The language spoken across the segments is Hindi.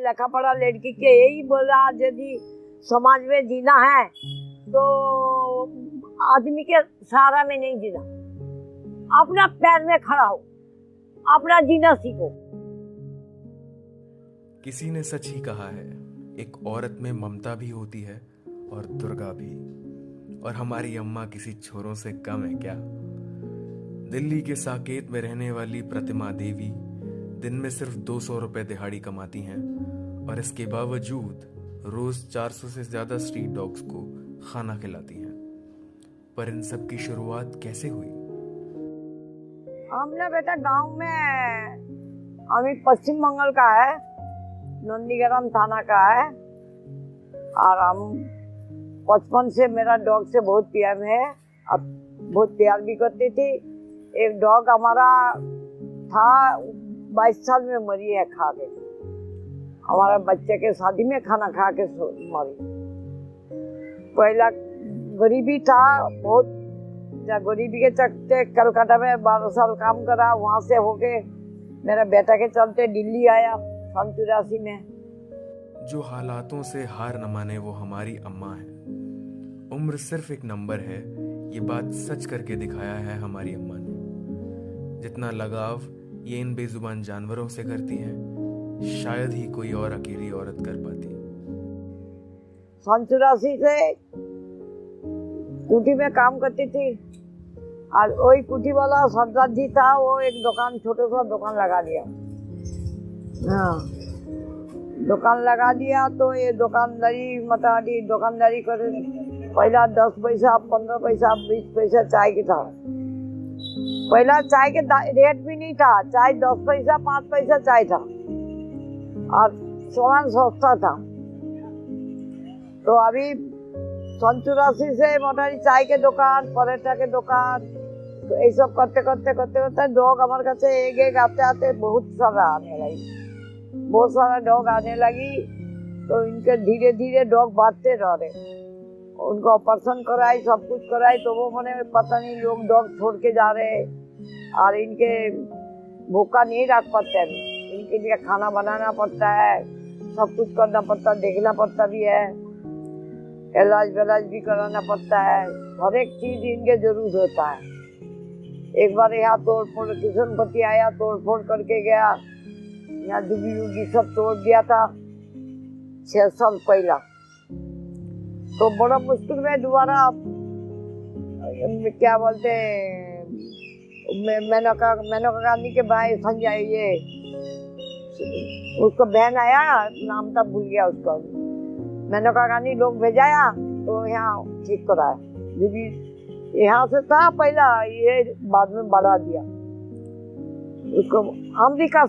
लिखा पढ़ा लड़की के यही बोला, यदि समाज में जीना है तो आदमी के सहारा में नहीं जीना, अपना पैर में खड़ा हो, अपना जीना सीखो। किसी ने सच ही कहा है, एक औरत में ममता भी होती है और दुर्गा भी। और हमारी अम्मा किसी छोरों से कम है क्या? दिल्ली के साकेत में रहने वाली प्रतिमा देवी दिन में सिर्फ 200 रुपए दिहाड़ी कमाती हैं और इसके बावजूद रोज 400 से ज्यादा स्ट्रीट डॉग्स को खाना खिलाती हैं। पर इन सब की शुरुआत कैसे हुई? हमने बेटा गांव में, अभी पश्चिम बंगाल का है, नंदीग्राम थाना का है, और हम बचपन से मेरा डॉग से बहुत प्यार है और बहुत प्यार भी करती थी। एक डॉग हमारा था, 22 साल में मरी है खा के, हमारा बच्चे के शादी में खाना खा के मरी। पहला गरीबी था बहुत, गरीबी के चलते कलकत्ता में 12 साल काम करा, वहाँ से होके मेरा बेटा के चलते दिल्ली आया 1984 में। जो हालातों से हार न माने वो हमारी अम्मा है। उम्र सिर्फ एक नंबर है, ये बात सच करके दिखाया है हमारी अम्मा ने। जितना लगाव ये इन बेजुबान जानवरों से करती हैं, शायद ही कोई और अकेली औरत कर पाती। 1984 से कुटी में काम करती थी, और वही कुटी वाला सरदार जी था, वो एक दुकान, छोटा सा दुकान लगा दिया। हाँ, दुकान लगा दिया तो ये दुकानदारी मताड़ी दुकानदारी करे। पहला 10 पैसा, 15 पैसा, 20 पैसा चाय की था। पहला चाय के रेट भी नहीं था, चाय 10 पैसा, 5 पैसा चाय था, और सामान सस्ता था। तो अभी 1984 से मोटारी चाय के दुकान, पराठा के दुकान, तो ये सब करते करते डॉग हमारे काছে एक आते आते बहुत सारा आने लगी, बहुत सारा डॉग आने लगी। तो इनके धीरे धीरे डॉग बढ़ते रह रहे, उनको ऑपरेशन कराई, सब कुछ कराई, तो वो मैंने पता नहीं लोग डॉग छोड़ के जा रहे, और इनके भूखा नहीं रख पाते, इनके लिए खाना बनाना पड़ता है, सब कुछ करना पड़ता, देखना पड़ता भी है, इलाज विलाज भी कराना पड़ता है, हर एक चीज इनके जरूरत होता है। एक बार यहाँ तोड़ फोड़, किशनपति आया, तोड़ फोड़ करके गया, यहाँ दुबी सब तोड़ दिया था 6 साल पहला। तो बड़ा मुश्किल में दोबारा क्या बोलते मेनका गांधी के भाई संजय, ये उसको बहन आया, नाम तक भूल गया उसका, मेनका गांधी लोग भेजाया तो यहाँ ठीक कराया। यहाँ से था पहला, ये बाद में बढ़ा दिया उसको। अमेरिका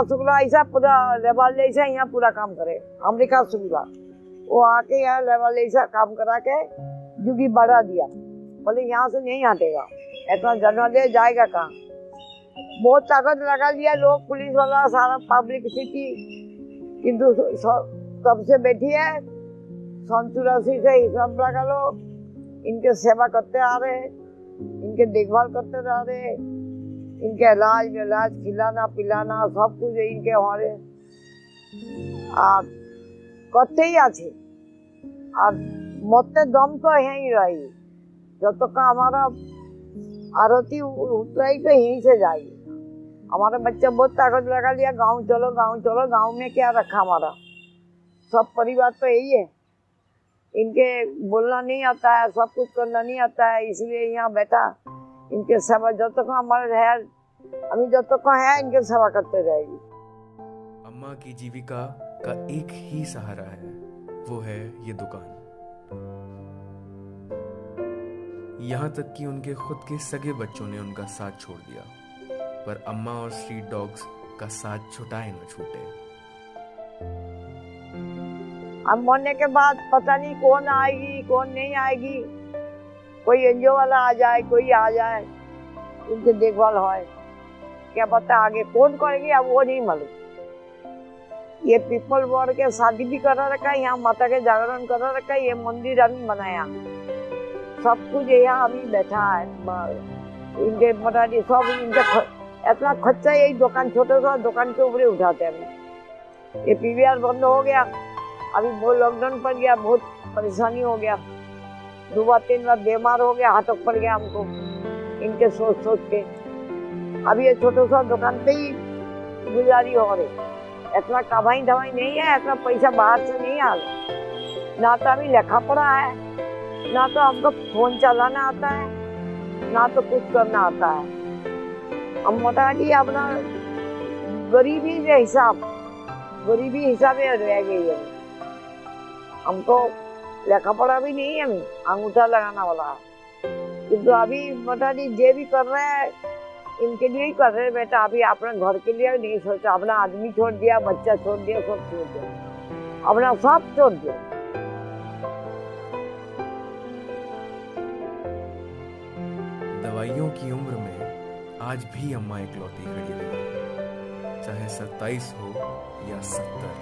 शुक्ला ऐसा पूरा लेवल ऐसा यहाँ पूरा काम करे, अमेरिका शुक्ला वो आके यहाँ लेवल ऐसा काम करा के जुगी बढ़ा दिया, बोले यहाँ से नहीं हटेगा, इतना जनरल जाएगा कहाँ। बहुत ताकत लगा लिया लोग, पुलिस वाला, सारा पब्लिसिटी, किंतु तब से बैठी है 1984 से हिसाब लगा लो, इनके सेवा करते आ रहे, इनके देखभाल करते रह रहे, इनके इलाज खिलाना पिलाना सब कुछ इनके हमारे करते ही आछे। और मरते दम तो यहीं रही, जब तक का हमारा आरती उतराई तो यहीं से जाएगी। हमारे बच्चे बहुत ताकत लगा लिया, गाँव चलो गाँव में क्या रखा हमारा, सब परिवार तो यही है। इनके बोलना नहीं आता है, सब कुछ करना नहीं आता है, इसलिए यहाँ बैठा इनके सेवा जब तक हमारे है, अभी जब तक है इनके सेवा करते रहेगी। अम्मा की जीविका का एक ही सहारा है, वो है ये दुकान। यहाँ तक कि उनके खुद के सगे बच्चों ने उनका साथ छोड़ दिया, पर अम्मा और स्ट्रीट डॉग्स का साथ छुटाए न छूटे। अब मरने के बाद पता नहीं कौन आएगी कौन नहीं आएगी, कोई एनजीओ वाला आ जाए, कोई आ जाए, उनकी देखभाल हो, क्या पता आगे कौन करेगी, अब वो नहीं मालूम। ये पीपल वर्ड के शादी भी करा रखा है, यहाँ माता के जागरण करा रखा है, ये मंदिर अभी बनाया, सब कुछ यहाँ अभी बैठा है। इनके सब इनके इतना खर्चा, यही दुकान छोटे सा दुकान के ऊपर उठाते हैं। ये पीवीआर बंद हो गया, अभी वो लॉकडाउन पड़ गया, बहुत परेशानी हो गया, 2 बार 3 बार बीमार हो गया, हाथों पड़ गया हमको इनके सोच सोच के। अभी ये छोटा सा दुकान पे ही गुजारी हो रही, इतना कमाई दवाई नहीं है, इतना पैसा बाहर से नहीं आ रहा। ना तो अभी लिखा पढ़ा है, ना तो हमको फोन चलाना आता है, ना तो कुछ करना आता है। हम मोटामोटी अपना गरीबी हिसाब में रह गई है। हमको लिखा पढ़ा भी नहीं है, अंगूठा लगाना वाला। किंतु अभी मोटामोटी जे भी कर रहे हैं इनके लिए ही कर रहे हैं बेटा। अभी अपने घर के लिए नहीं सोचा, अपना आदमी छोड़ दिया, बच्चा छोड़ दिया, सब छोड़ दिया, अपना सब छोड़ दिया। दवाइयों की उम्र में आज भी अम्मा इकलौती खड़ी हुई है, चाहे 27 हो या 70।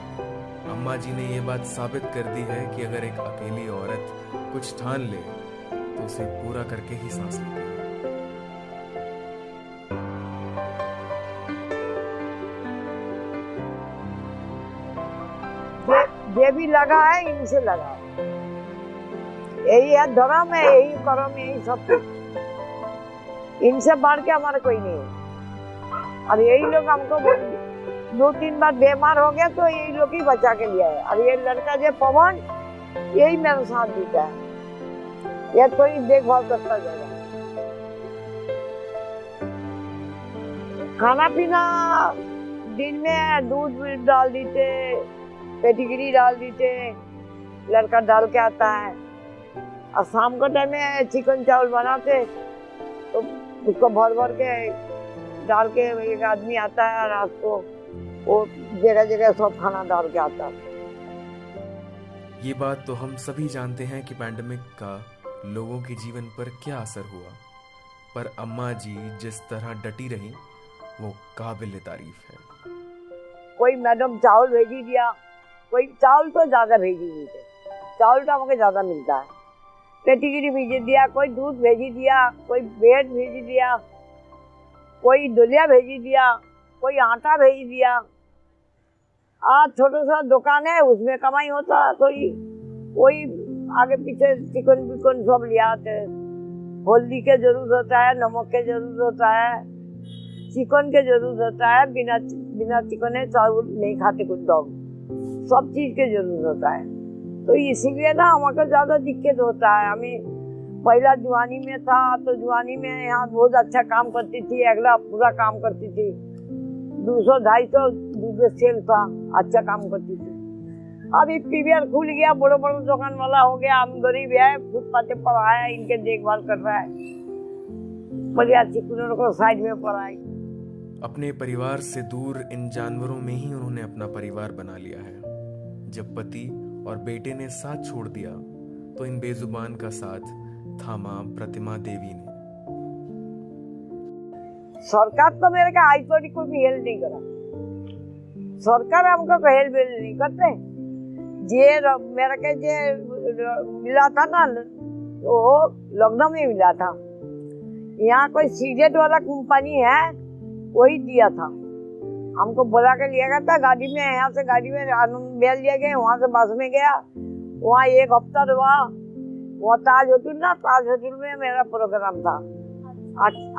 अम्मा जी ने ये बात साबित कर दी है कि अगर एक अकेली औरत कुछ ठान ले तो उसे पूरा करके ही सांस लेती है। ये भी लगा है, इनसे लगा है, यही है धर्म है, यही कर्म, यही सब कुछ। इनसे बढ़ के हमारे कोई नहीं है। और यही लोग हमको 2-3 बार बीमार हो गया तो यही लोग ही बचा के लिया है। और ये लड़का जो पवन, यही मेरे साथ जीता है, ये तो ही देखभाल करता जाएगा। खाना पीना दिन में दूध डाल देते, पेटिग्री डाल देते, लड़का डाल के आता है। और शाम को टाइम में चिकन चावल बनाते तो उसको भर भर के डाल के एक आदमी आता है, रात को वो जगह जगह सब खाना डाल के आता है। ये बात तो हम सभी जानते हैं कि पैंडेमिक का लोगों के जीवन पर क्या असर हुआ, पर अम्मा जी जिस तरह डटी रही वो काबिल तारीफ है। कोई मैडम चावल भेजी दिया, कोई चावल तो ज्यादा भेजी देते, चावल तो हमको ज्यादा मिलता है, पेटिगिरी भेजी दिया, कोई दूध भेजी दिया, कोई ब्रेड भेजी दिया, कोई दलिया भेजी दिया, कोई आटा भेजी दिया। आज छोटा सा दुकान है, उसमें कमाई होता थोड़ी, वही आगे पीछे चिकन विकन सब ले आते। हल्दी के जरूरत होता है, नमक के जरूरत होता है, चिकन के जरूरत होता है, बिना चिकन चावल नहीं खाते कुछ लोग, सब चीज के जरूरत होता है। तो इसीलिए ना हमको ज्यादा दिक्कत होता है। हमें पहला जवानी में था तो जवानी में यहाँ बहुत अच्छा काम करती थी, अगला पूरा काम करती थी, 200-250 दूध सेल था, अच्छा काम करती थी। अभी पीवीआर खुल गया, बड़े बड़े दुकान वाला हो गया, हम गरीब है, फुटपाथ पर आया, इनके देखभाल कर रहा है, बढ़िया चिकनों को साइड में पढ़ाई। अपने परिवार से दूर इन जानवरों में ही उन्होंने अपना परिवार बना लिया है। जब पति और बेटे ने साथ छोड़ दिया तो इन बेजुबान का साथ थामा प्रतिमा देवी ने। सरकार तो मेरे का आज तक कोई भी हेल्प नहीं करा, सरकार हमको कोई हेल्प नहीं करते। जे मेरे के जे मिला था ना वो लखनऊ में मिला था, यहाँ कोई सिगरेट वाला कंपनी है वही दिया था, हमको बुला के लिया गया था गाड़ी में, यहाँ से गाड़ी में बेल लिया गया, वहाँ से बस में गया, वहाँ 1 हफ्ता रहा। वो ताज होटल ना, ताज होटल में मेरा प्रोग्राम था,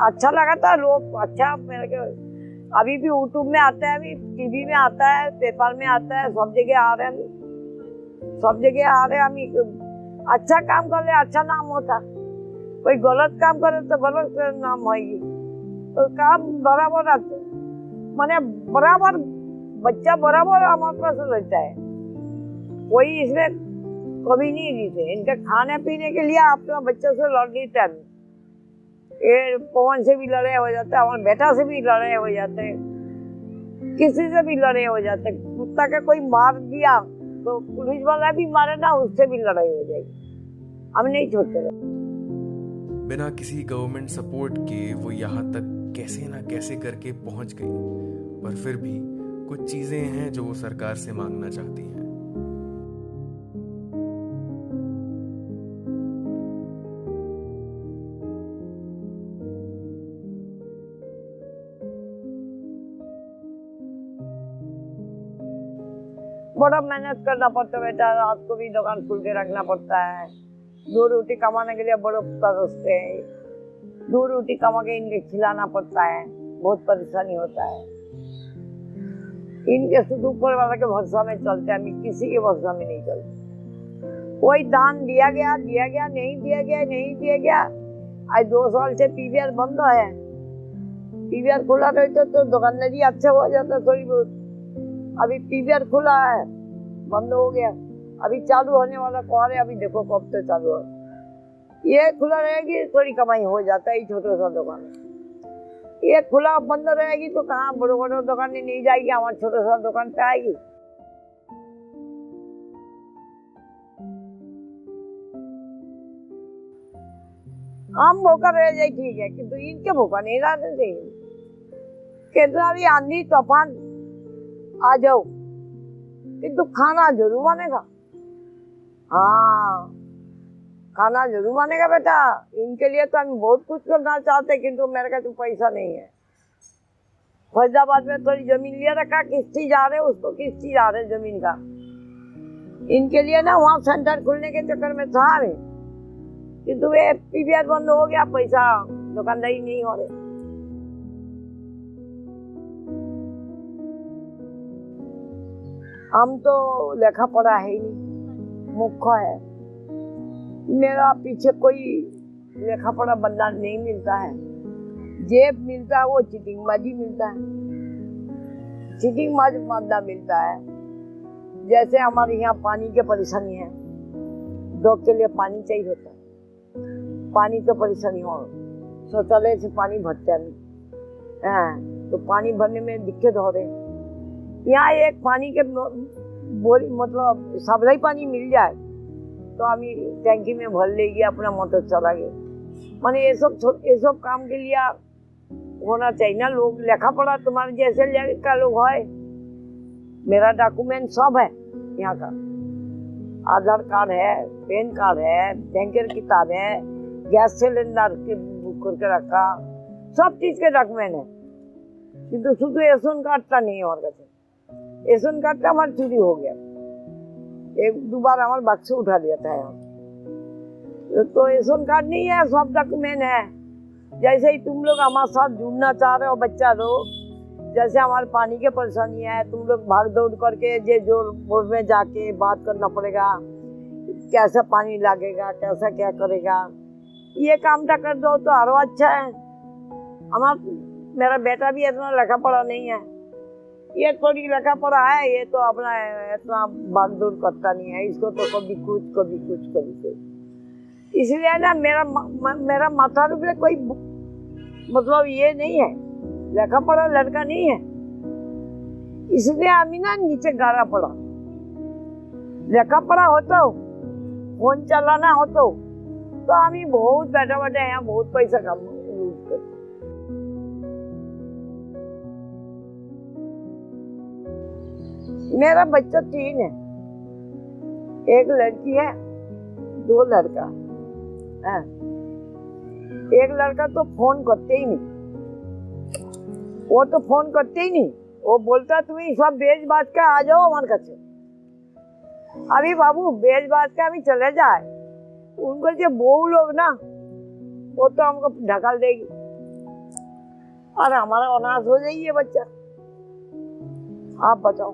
अच्छा लगा था, लोग अच्छा मेरे के अभी भी यूट्यूब में आता है, अभी टीवी में आता है, पेपर में आता है, सब जगह आ रहे हैं, सब जगह आ रहे हैं। हम अच्छा काम कर ले अच्छा नाम होता, कोई गलत काम करे तो गलत नाम होगी, तो काम बराबर आते मैंने बराबर बच्चा बराबर हमारे पास रहता है, कोई इसमें कभी नहीं देते। इनके खाने पीने के लिए अपना बच्चों से लड़ लेते हैं, ये पवन से भी लड़ाई हो जाता है, हमारे बेटा से भी लड़ाई हो जाते हैं, किसी से भी लड़ाई हो जाते हैं। कुत्ता का कोई मार दिया तो पुलिस वाला भी मारे ना, उससे भी लड़ाई हो जाएगी, हम नहीं छोड़ते। बिना किसी गवर्नमेंट सपोर्ट के वो यहाँ तक कैसे ना कैसे करके पहुंच गई, पर फिर भी कुछ चीजें हैं जो वो सरकार से मांगना चाहती हैं। बड़ा मेहनत करना पड़ता है बेटा, रात को भी दुकान खोल के रखना पड़ता है। 2 रोटी कमाने के लिए बड़े तरसते हैं, 2 रोटी कमा के इनके खिलाना पड़ता है, बहुत परेशानी होता है। इनके शुद्ध ऊपर वाला के भरोसा में चलते हैं, हम किसी के भरोसा में नहीं चलते। कोई दान दिया गया, नहीं दिया गया। आज 2 साल से पीवीआर बंद है। पीवीआर खुला रहता तो दुकानदारी अच्छा हो जाता थोड़ी बहुत। अभी पीवीआर खुला है, बंद हो गया, अभी चालू होने वाला कौन है, अभी देखो कब तक चालू हो। ये खुला रहेगी थोड़ी कमाई हो जाता है, छोटे सा दुकान। ये खुला बंद रहेगी तो कहाँ बड़े बड़े दुकान नहीं जाएगी, हमारे छोटे सा दुकान पे आएगी। हम भूखा रह जाए ठीक है, किंतु इनके भूखा नहीं रहने देंगे। कितना भी आंधी तूफान आ जाओ, किंतु खाना जरूर बनेगा। हाँ, खाना जरूर बनेगा बेटा। इनके लिए तो हम बहुत कुछ करना चाहते, किंतु मेरे का तो पैसा नहीं है। फैजाबाद में थोड़ी जमीन लिया रखा, किस्ती जा रहे, उसको किस्ती जा रहे जमीन का। इनके लिए ना वहाँ सेंटर खुलने के चक्कर में था मैं, किंतु ये पीवीआर बंद हो गया, पैसा दुकानदारी नहीं हो रहे। हम तो लेखा पढ़ा है ही नहीं, मूर्ख है। मेरा पीछे कोई लेखा पढ़ा बंदा नहीं मिलता है। जेब मिलता है वो चीटिंगबाजी मिलता है, चीटिंगबाज बंदा मिलता है। जैसे हमारे यहाँ पानी की परेशानी है, डॉग के लिए पानी चाहिए होता है, पानी की परेशानी हो, शौचालय से पानी भरता नहीं, तो पानी भरने में दिक्कत हो रही। यहाँ एक पानी के बोली मतलब सप्लाई पानी मिल जाए तो हम टैंकी में भर लेगी, अपना मोटर चला गया। माने ये सब काम के लिए होना चाहिए ना। लोग लेखा पढ़ा तुम्हारे जैसे लड़का लोग है। मेरा डॉक्यूमेंट सब है यहाँ का, आधार कार्ड है, पैन कार्ड है, बैंकेर किताब है, गैस सिलेंडर के बुक करके रखा, सब चीज के डॉक्यूमेंट है। किंतु शुद्ध रेशन कार्ड का नहीं है हमारे पास। रेशन कार्ड का हमारा चोरी हो गया, 1-2 बार हमारे बक्स उठा लिया था यहाँ। तो रेशन कार्ड नहीं है, सब डॉक्यूमेंट है। जैसे ही तुम लोग हमारे साथ जुड़ना चाह रहे हो बच्चा लोग, जैसे हमारे पानी की परेशानी है, तुम लोग भाग दौड़ करके जो बोर्ड में जाके बात करना पड़ेगा, कैसा पानी लगेगा, कैसा क्या करेगा, ये काम कर दो तो और अच्छा है। मेरा बेटा भी इतना लिखा पढ़ा नहीं है, ये थोड़ी लिखा पढ़ा है, ये तो अपना इतना भाग दौड़ करता नहीं है। इसको तो कभी कुछ। इसलिए ना मेरा माथा रूप कोई मतलब ये नहीं है, लिखा पढ़ा लड़का नहीं है। इसलिए हम ना नीचे गारा पड़ा। लिखा पढ़ा होता हो, फोन चलाना होता हो, तो हम बहुत बैठा यहाँ बहुत पैसा कम यूज करते। मेरा बच्चा 3 है, एक लड़की है, 2 लड़का है। एक लड़का तो फोन करते ही नहीं, वो तो फोन करते ही नहीं। वो बोलता तुम्हें सब बेच बात का आ जाओ हमारे कच्चे। अभी बाबू बेच बात का अभी चले जाए, उनको जो बहू लोग ना वो तो हमको ढकल देगी और हमारा अनाथ हो जाइए बच्चा। आप बताओ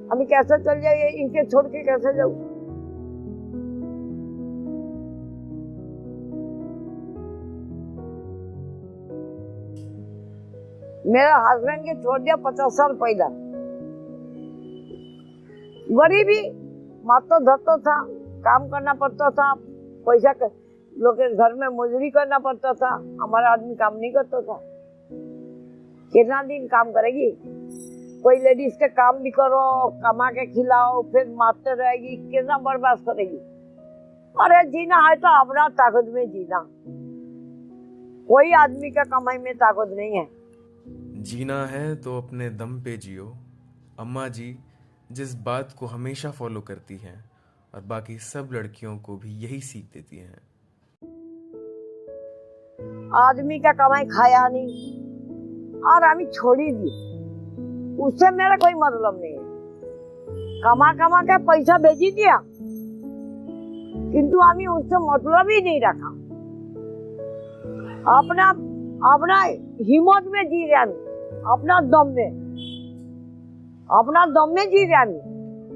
अभी कैसे चल जाइए, इनके छोड़ के कैसे जाऊं? मेरा हस्बैंड के छोड़ दिया 50 साल पहले। गरीबी मातो धरता था, काम करना पड़ता था, पैसा लोग के घर में मजदूरी करना पड़ता था। हमारा आदमी काम नहीं करता था। कितना दिन काम करेगी? कोई लेडीज के काम भी करो, कमा के खिलाओ, फिर मारते रहेगी, कितना बर्बाद करेगी। अरे जीना है तो अपना ताकत में जीना, कोई आदमी का कमाई में ताकत नहीं है। जीना है तो अपने दम पे जियो। अम्मा जी जिस बात को हमेशा फॉलो करती हैं और बाकी सब लड़कियों को भी यही सीख देती हैं। आदमी का कमाई खाया नहीं और हमें छोड़ी दी, उससे मेरा कोई मतलब नहीं है। कमा कमा के पैसा भेजी दिया, किंतु आमी उससे मतलब ही नहीं रखा। अपना अपना हिम्मत में जी रहे, अपना दम में जी रहे।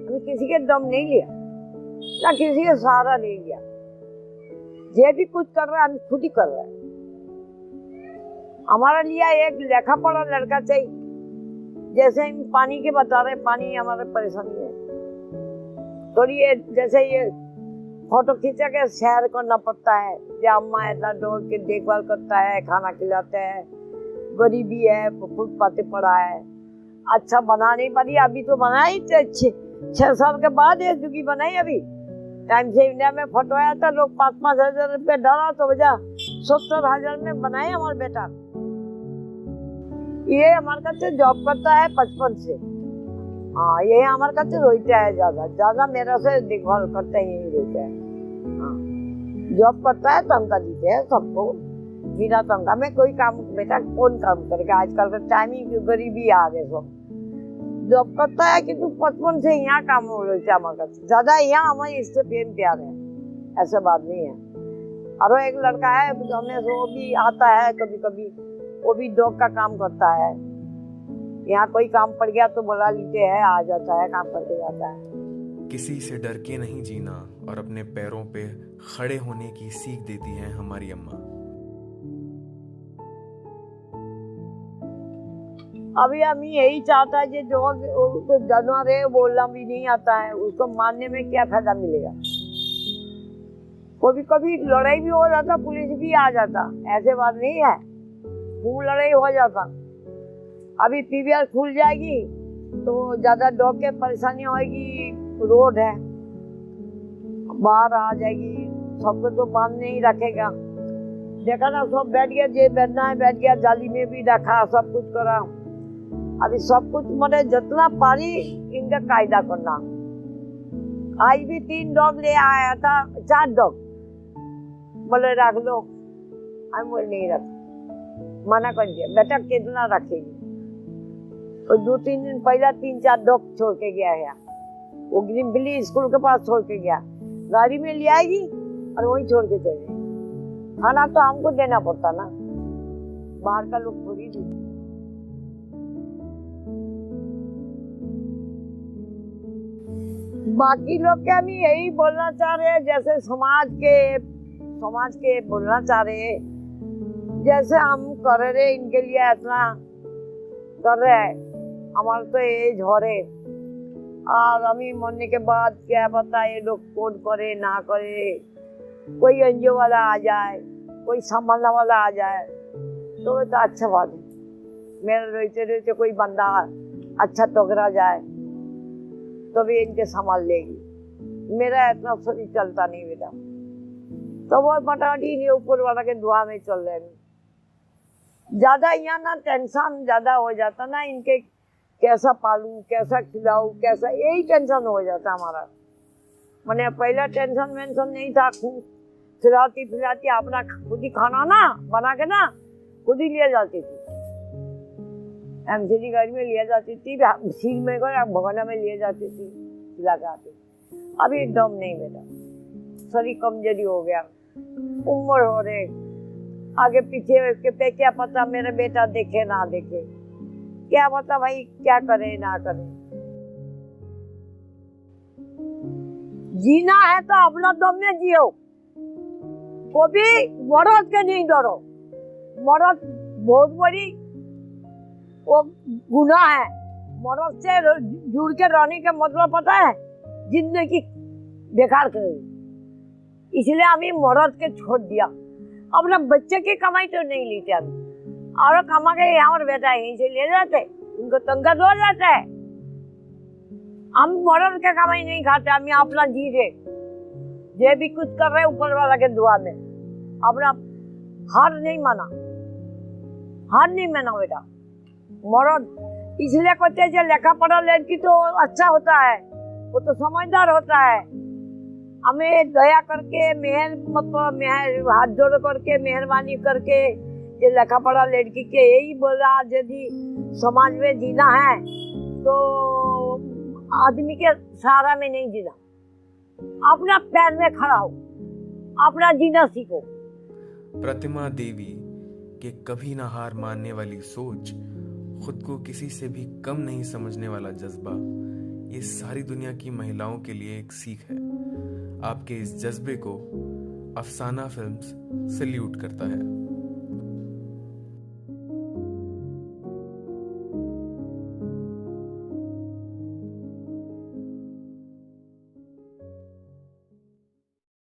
हमें किसी के दम नहीं लिया ना किसी का सहारा नहीं लिया। जे भी कुछ कर रहा है हम खुद ही कर रहे हैं। हमारा लिया एक लेखा पढ़ा लड़का चाहिए। जैसे हम पानी के बता रहे, पानी हमारे परेशानी है थोड़ी। ये जैसे ये फोटो खींचा के शेयर करना पड़ता है, या अम्मा इतना डॉग की देखभाल करता है, खाना खिलाते हैं, गरीबी है, फुटपाथ पे पड़ा है, अच्छा बना नहीं पारी। अभी तो बनाई 6 साल के बाद ये जुगी बनाई। अभी टाइम से इंडिया में फोटो आया था, लोग 5-5 हजार रुपये डाला तो वजह 70,000 में बनाए हमारे बेटा। ये हमारे काছে जॉब करता है 55 से। हाँ, ये हमारे काছে रोता है, ज्यादा मेरा से देखभाल करता है, यही रोता है। हाँ, जॉब करता है, तनख्वाह देते हैं सबको। बिना तनख्वाह में कोई काम बेटा कौन काम करेगा? आजकल का टाइम ही गरीबी आ गए सब। जॉब करता है कि तू 55 से यहाँ काम हो रही है हमारे काছে ज्यादा। यहाँ हमारे इससे प्रेम प्यार है, ऐसा बात नहीं है। और एक लड़का है हमें, वो भी आता है कभी कभी, वो भी डॉग का काम करता है। यहाँ कोई काम पड़ गया तो बुला लेते हैं, आ जाता है, काम करके जाता है। किसी से डर के नहीं जीना और अपने पैरों पे खड़े होने की सीख देती हैं हमारी अम्मा। अभी हम यही चाहता है कि डॉग तो जानवर है, बोलना भी नहीं आता है, उसको मारने में क्या फायदा मिलेगा? कभी कभी लड़ाई भी हो जाता, पुलिस भी आ जाता, ऐसे बात नहीं है, खूब लड़ाई हो जाता। अभी पीवीआर खुल जाएगी तो ज्यादा डॉग के परेशानी होगी। रोड है, बाहर आ जाएगी, सबको तो बांध नहीं रखेगा। देखा ना, सब बैठ गया, जे बैठना है बैठ गया, जाली में भी रखा, सब कुछ करा। अभी सब कुछ मतलब जितना पारी इनका कायदा करना। आज भी 3 डॉग ले आया था, 4 डॉग बोले रख लो, हम बोले नहीं रख, मना कर दिया। बेटा कितना रखेगी? और 2-3 दिन पहला 3-4 डॉग छोड़ के गया है। वो ग्रीनविली स्कूल के पास छोड़ के गया, गाड़ी में ले आएगी और वहीं छोड़ के चले। खाना तो हमको देना पड़ता ना, बाहर का लोग थोड़ी देते। बाकी लोग के हम यही बोलना चाह रहे हैं, जैसे समाज के बोलना चाह रहे हैं, जैसे हम कर रहे इनके लिए इतना कर रहे हैं। हमारे तो एज हो रहे, और हमें मरने के बाद क्या पता ये लोग कौन करे ना करे। कोई एनजीओ वाला आ जाए, कोई संभालने वाला आ जाए तो वो तो अच्छा बात है। मेरे रहते रहते कोई बंदा अच्छा टकरा जाए तो भी इनके संभाल लेगी। मेरा इतना शरीर चलता नहीं बेटा, तो वो मोटामोटी ऊपर वाला के दुआ में चल रहे हैं। ज्यादा यहाँ ना टेंशन ज्यादा हो जाता ना, इनके कैसा पालूं, कैसा खिलाऊं, कैसा, यही टेंशन हो जाता हमारा। मैंने पहला टेंशन वेंशन नहीं था, खिलाती पिलाती अपना खुद ही खाना ना बना के ना खुद ही लिया जाती थी। एमसीडी गाड़ी में लिया जाती थी, सील में भगवाना में लिया जाती थी, खिला के आती। अभी एकदम नहीं बेटा, शरीर कमजोरी हो गया, उम्र हो रहे, आगे पीछे के पे क्या पता मेरा बेटा देखे ना देखे, क्या पता भाई क्या करे ना करे। जीना है तो अपना दम में जियो, कभी मरद के नहीं डरो। मरद बहुत बड़ी वो गुनाह है। मरद से जुड़ के रहने का मतलब पता है, जिंदगी बेकार करेगी। इसलिए हमें मरद के छोड़ दिया, अपना बच्चे की कमाई तो नहीं लेते हम, और कमा के हमारे बेटा यहीं से ले जाते, उनको तंगा हो जाता है। हम मरद के कमाई नहीं खाते, हम अपना जी रहे, जे भी कुछ कर रहे ऊपर वाला के दुआ में। अपना हार नहीं माना, हार नहीं माना बेटा। मरद इसलिए कहते हैं लेखा पढ़ा लड़की तो अच्छा होता है, वो तो समझदार होता है। हमें दया करके मेहर हाथ जोड़ करके मेहरबानी करके ये लेखा पढ़ा लड़की के यही बोला, यदि समाज में जीना है तो आदमी के सहारा में नहीं जीना, अपना पैर में खड़ा हो, अपना जीना सीखो। प्रतिमा देवी के कभी ना हार मानने वाली सोच, खुद को किसी से भी कम नहीं समझने वाला जज्बा, ये सारी दुनिया की महिलाओं के लिए एक सीख है। आपके इस जज्बे को अफसाना फिल्म्स सल्यूट करता है।